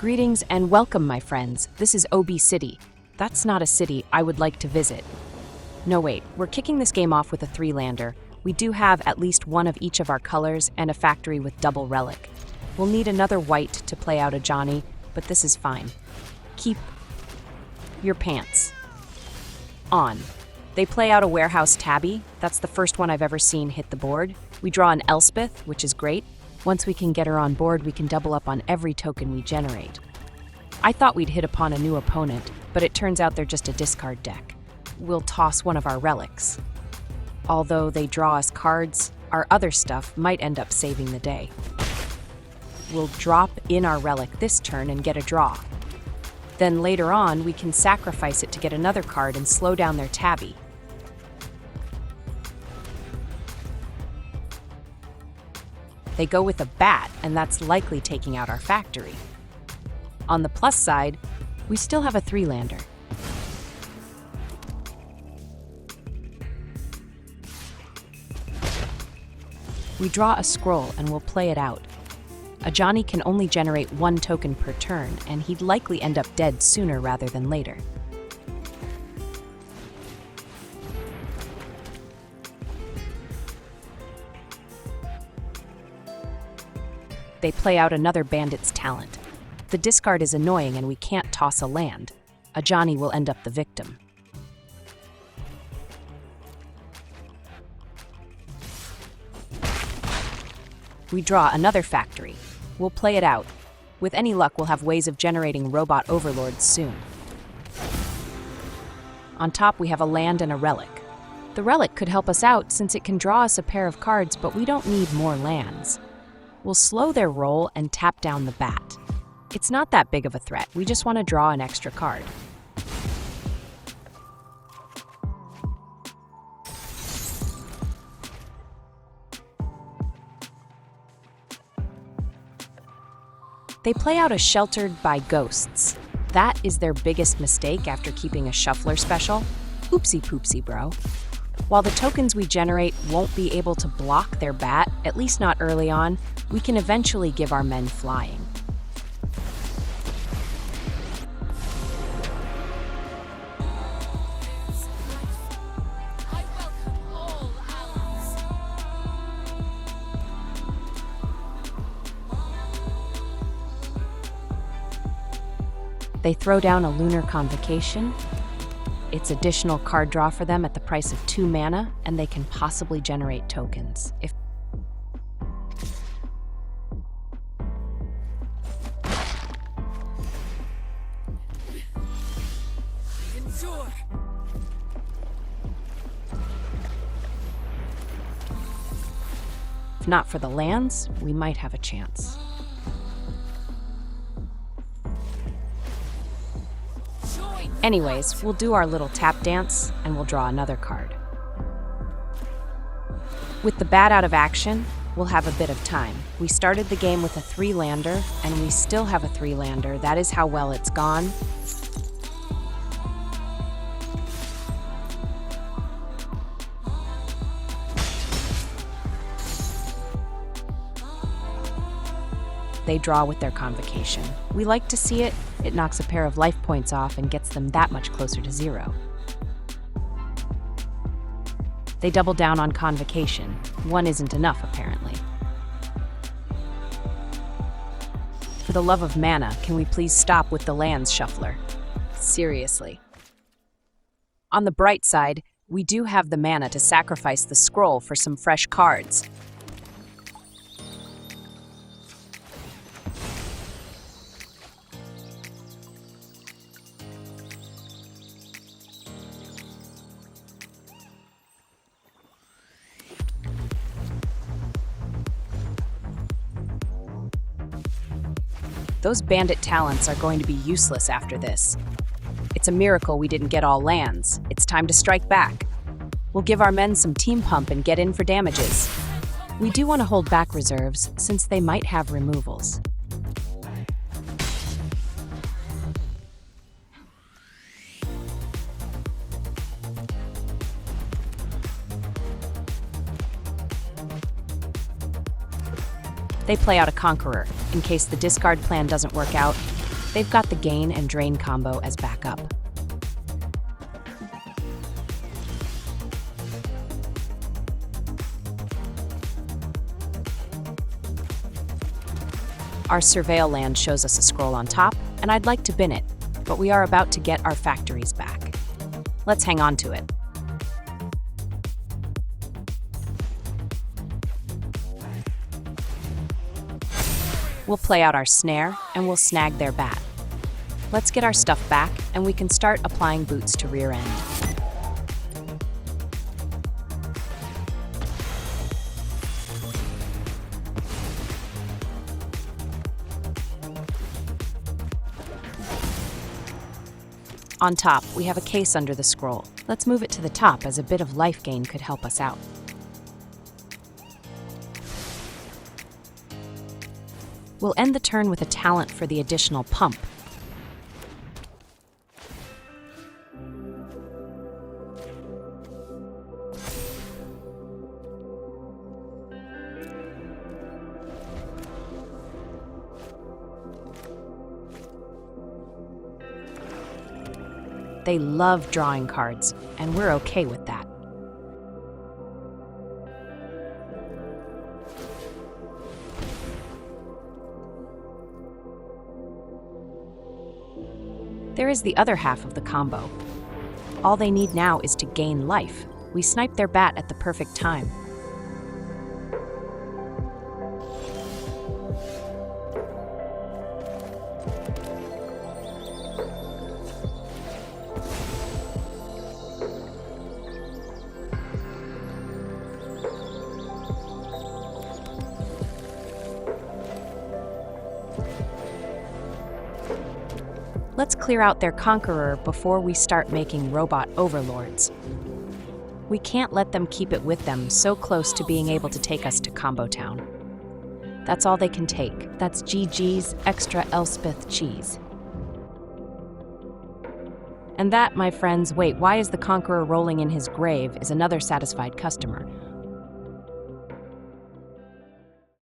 Greetings and welcome, my friends. This is OB City. That's not a city I would like to visit. No, wait, we're kicking this game off with a three-lander. We do have at least one of each of our colors and a factory with double relic. We'll need another white to play out a Johnny, but this is fine. Keep your pants on. They play out a warehouse tabby. That's the first one I've ever seen hit the board. We draw an Elspeth, which is great. Once we can get her on board, we can double up on every token we generate. I thought we'd hit upon a new opponent, but it turns out they're just a discard deck. We'll toss one of our relics. Although they draw us cards, our other stuff might end up saving the day. We'll drop in our relic this turn and get a draw. Then later on, we can sacrifice it to get another card and slow down their tabby. They go with a bat, and that's likely taking out our factory. On the plus side, we still have a three-lander. We draw a scroll and we'll play it out. A Johnny can only generate one token per turn, and he'd likely end up dead sooner rather than later. They play out another bandit's talent. The discard is annoying and we can't toss a land. A Johnny will end up the victim. We draw another factory. We'll play it out. With any luck, we'll have ways of generating robot overlords soon. On top, we have a land and a relic. The relic could help us out since it can draw us a pair of cards, but we don't need more lands. We'll slow their roll and tap down the bat. It's not that big of a threat, we just want to draw an extra card. They play out a Sheltered by Ghosts. That is their biggest mistake after keeping a Shuffler special. Oopsie poopsie, bro. While the tokens we generate won't be able to block their bat, at least not early on, we can eventually give our men flying. They throw down a Lunar Convocation. It's additional card draw for them at the price of 2 mana, and they can possibly generate tokens. If not for the lands, we might have a chance. Anyways, we'll do our little tap dance, and we'll draw another card. With the bat out of action, we'll have a bit of time. We started the game with a three-lander, and we still have a three-lander. That is how well it's gone. They draw with their Convocation. We like to see it. It knocks a pair of life points off and gets them that much closer to 0. They double down on Convocation. 1 isn't enough, apparently. For the love of mana, can we please stop with the lands shuffler? Seriously. On the bright side, we do have the mana to sacrifice the scroll for some fresh cards. Those bandit talents are going to be useless after this. It's a miracle we didn't get all lands. It's time to strike back. We'll give our men some team pump and get in for damages. We do want to hold back reserves since they might have removals. They play out a Conqueror, in case the discard plan doesn't work out. They've got the gain and drain combo as backup. Our surveil land shows us a scroll on top, and I'd like to bin it, but we are about to get our factories back. Let's hang on to it. We'll play out our snare, and we'll snag their bat. Let's get our stuff back, and we can start applying boots to rear end. On top, we have a case under the scroll. Let's move it to the top as a bit of life gain could help us out. We'll end the turn with a talent for the additional pump. They love drawing cards, and we're okay with that. There is the other half of the combo. All they need now is to gain life. We snipe their bat at the perfect time. Let's clear out their conqueror before we start making robot overlords. We can't let them keep it with them so close to being able to take us to Combo Town. That's all they can take. That's GG's extra Elspeth cheese. And that, my friends, wait, why is the conqueror rolling in his grave, is another satisfied customer.